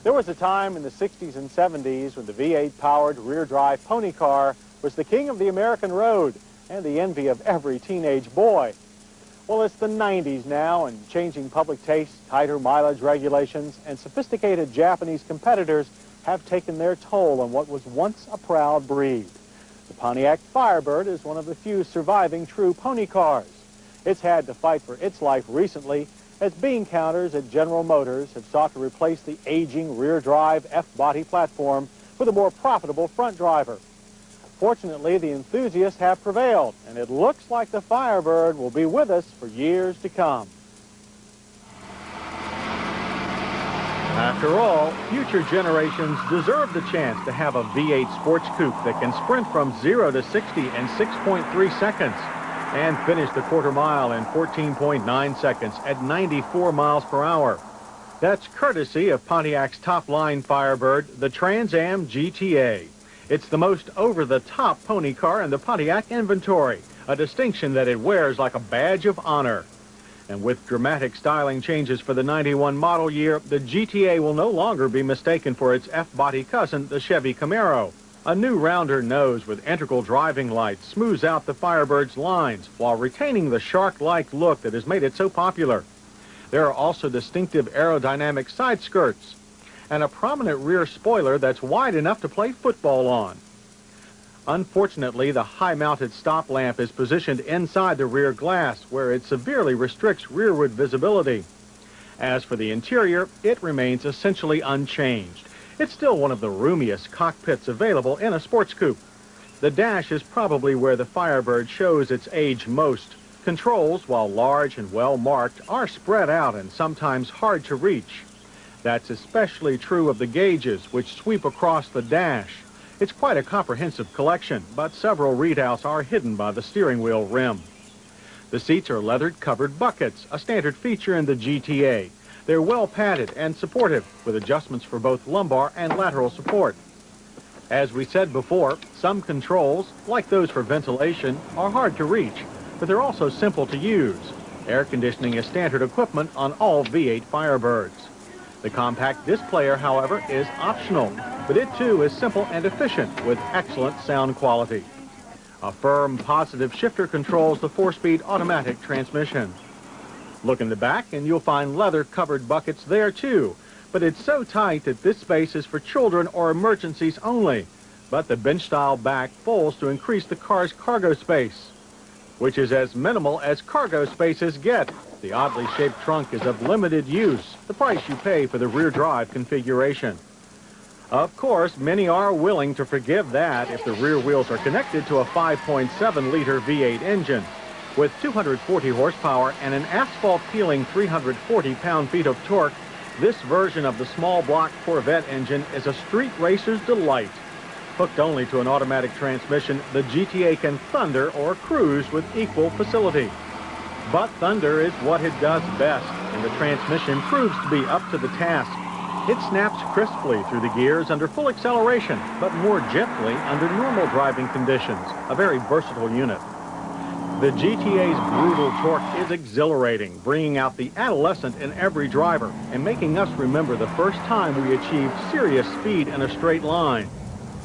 There was a time in the 60s and 70s when the V8-powered rear-drive pony car was the king of the American road and the envy of every teenage boy. Well, it's the 90s now, and changing public tastes, tighter mileage regulations, and sophisticated Japanese competitors have taken their toll on what was once a proud breed. The Pontiac Firebird is one of the few surviving true pony cars. It's had to fight for its life recently, as bean counters at General Motors have sought to replace the aging rear-drive F-body platform with a more profitable front driver. Fortunately, the enthusiasts have prevailed, and it looks like the Firebird will be with us for years to come. After all, future generations deserve the chance to have a V8 sports coupe that can sprint from 0 to 60 in 6.3 seconds and finish the quarter mile in 14.9 seconds at 94 miles per hour. That's courtesy of Pontiac's top-line Firebird, the Trans Am GTA. It's the most over-the-top pony car in the Pontiac inventory, a distinction that it wears like a badge of honor. And with dramatic styling changes for the 91 model year, the GTA will no longer be mistaken for its F-body cousin, the Chevy Camaro. A new rounder nose with integral driving lights smooths out the Firebird's lines while retaining the shark-like look that has made it so popular. There are also distinctive aerodynamic side skirts and a prominent rear spoiler that's wide enough to play football on. Unfortunately, the high-mounted stop lamp is positioned inside the rear glass, where it severely restricts rearward visibility. As for the interior, it remains essentially unchanged. It's still one of the roomiest cockpits available in a sports coupe. The dash is probably where the Firebird shows its age most. Controls, while large and well-marked, are spread out and sometimes hard to reach. That's especially true of the gauges, which sweep across the dash. It's quite a comprehensive collection, but several readouts are hidden by the steering wheel rim. The seats are leather-covered buckets, a standard feature in the GTA. They're well padded and supportive, with adjustments for both lumbar and lateral support. As we said before, some controls, like those for ventilation, are hard to reach, but they're also simple to use. Air conditioning is standard equipment on all V8 Firebirds. The compact disc player, however, is optional, but it too is simple and efficient with excellent sound quality. A firm, positive shifter controls the 4-speed automatic transmission. Look in the back and you'll find leather-covered buckets there too, but it's so tight that this space is for children or emergencies only. But the bench-style back folds to increase the car's cargo space, which is as minimal as cargo spaces get. The oddly shaped trunk is of limited use, the price you pay for the rear-drive configuration. Of course, many are willing to forgive that if the rear wheels are connected to a 5.7-liter V8 engine. With 240 horsepower and an asphalt-peeling 340 pound-feet of torque, this version of the small-block Corvette engine is a street racer's delight. Hooked only to an automatic transmission, the GTA can thunder or cruise with equal facility. But thunder is what it does best, and the transmission proves to be up to the task. It snaps crisply through the gears under full acceleration, but more gently under normal driving conditions, a very versatile unit. The GTA's brutal torque is exhilarating, bringing out the adolescent in every driver and making us remember the first time we achieved serious speed in a straight line.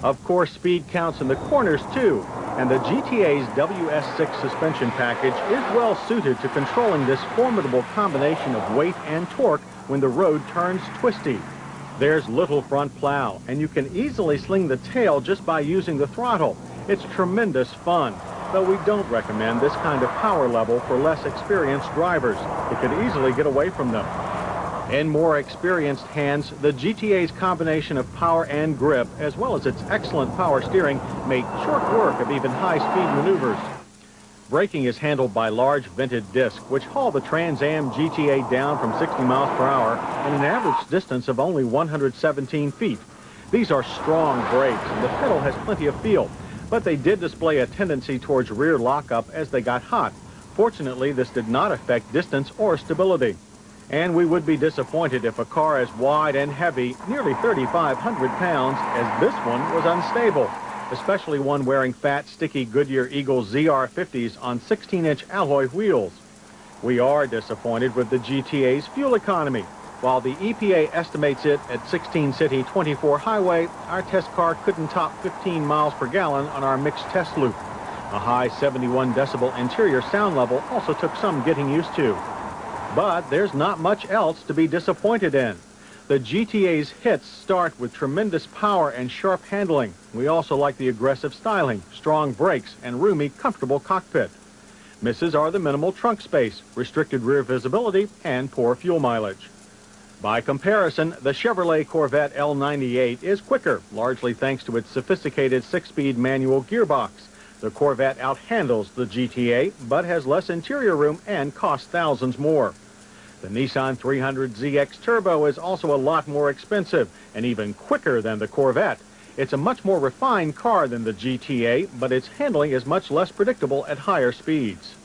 Of course, speed counts in the corners too, and the GTA's WS6 suspension package is well suited to controlling this formidable combination of weight and torque when the road turns twisty. There's little front plow, and you can easily sling the tail just by using the throttle. It's tremendous fun, though we don't recommend this kind of power level for less experienced drivers. It could easily get away from them. In more experienced hands, the GTA's combination of power and grip, as well as its excellent power steering, make short work of even high-speed maneuvers. Braking is handled by large vented discs, which haul the Trans Am GTA down from 60 miles per hour at an average distance of only 117 feet. These are strong brakes, and the pedal has plenty of feel, but they did display a tendency towards rear lockup as they got hot. Fortunately, this did not affect distance or stability. And we would be disappointed if a car as wide and heavy, nearly 3,500 pounds, as this one was unstable, especially one wearing fat, sticky Goodyear Eagle ZR50s on 16-inch alloy wheels. We are disappointed with the GTA's fuel economy. While the EPA estimates it at 16 city, 24 highway, our test car couldn't top 15 miles per gallon on our mixed test loop. A high 71 decibel interior sound level also took some getting used to. But there's not much else to be disappointed in. The GTA's hits start with tremendous power and sharp handling. We also like the aggressive styling, strong brakes, and roomy, comfortable cockpit. Misses are the minimal trunk space, restricted rear visibility, and poor fuel mileage. By comparison, the Chevrolet Corvette L98 is quicker, largely thanks to its sophisticated 6-speed manual gearbox. The Corvette outhandles the GTA, but has less interior room and costs thousands more. The Nissan 300ZX Turbo is also a lot more expensive and even quicker than the Corvette. It's a much more refined car than the GTA, but its handling is much less predictable at higher speeds.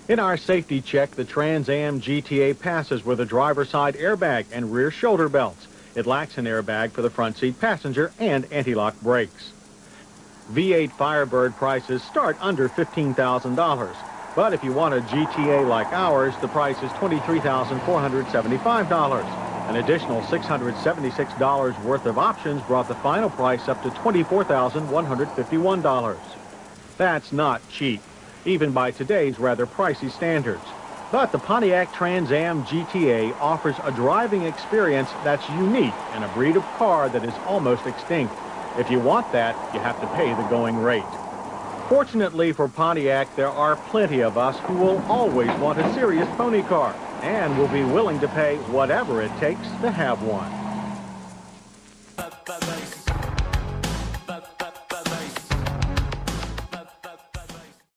In our safety check, the Trans Am GTA passes with a driver's side airbag and rear shoulder belts. It lacks an airbag for the front seat passenger and anti-lock brakes. V8 Firebird prices start under $15,000. But if you want a GTA like ours, the price is $23,475. An additional $676 worth of options brought the final price up to $24,151. That's not cheap, even by today's rather pricey standards. But the Pontiac Trans Am GTA offers a driving experience that's unique in a breed of car that is almost extinct. If you want that, you have to pay the going rate. Fortunately for Pontiac, there are plenty of us who will always want a serious pony car and will be willing to pay whatever it takes to have one.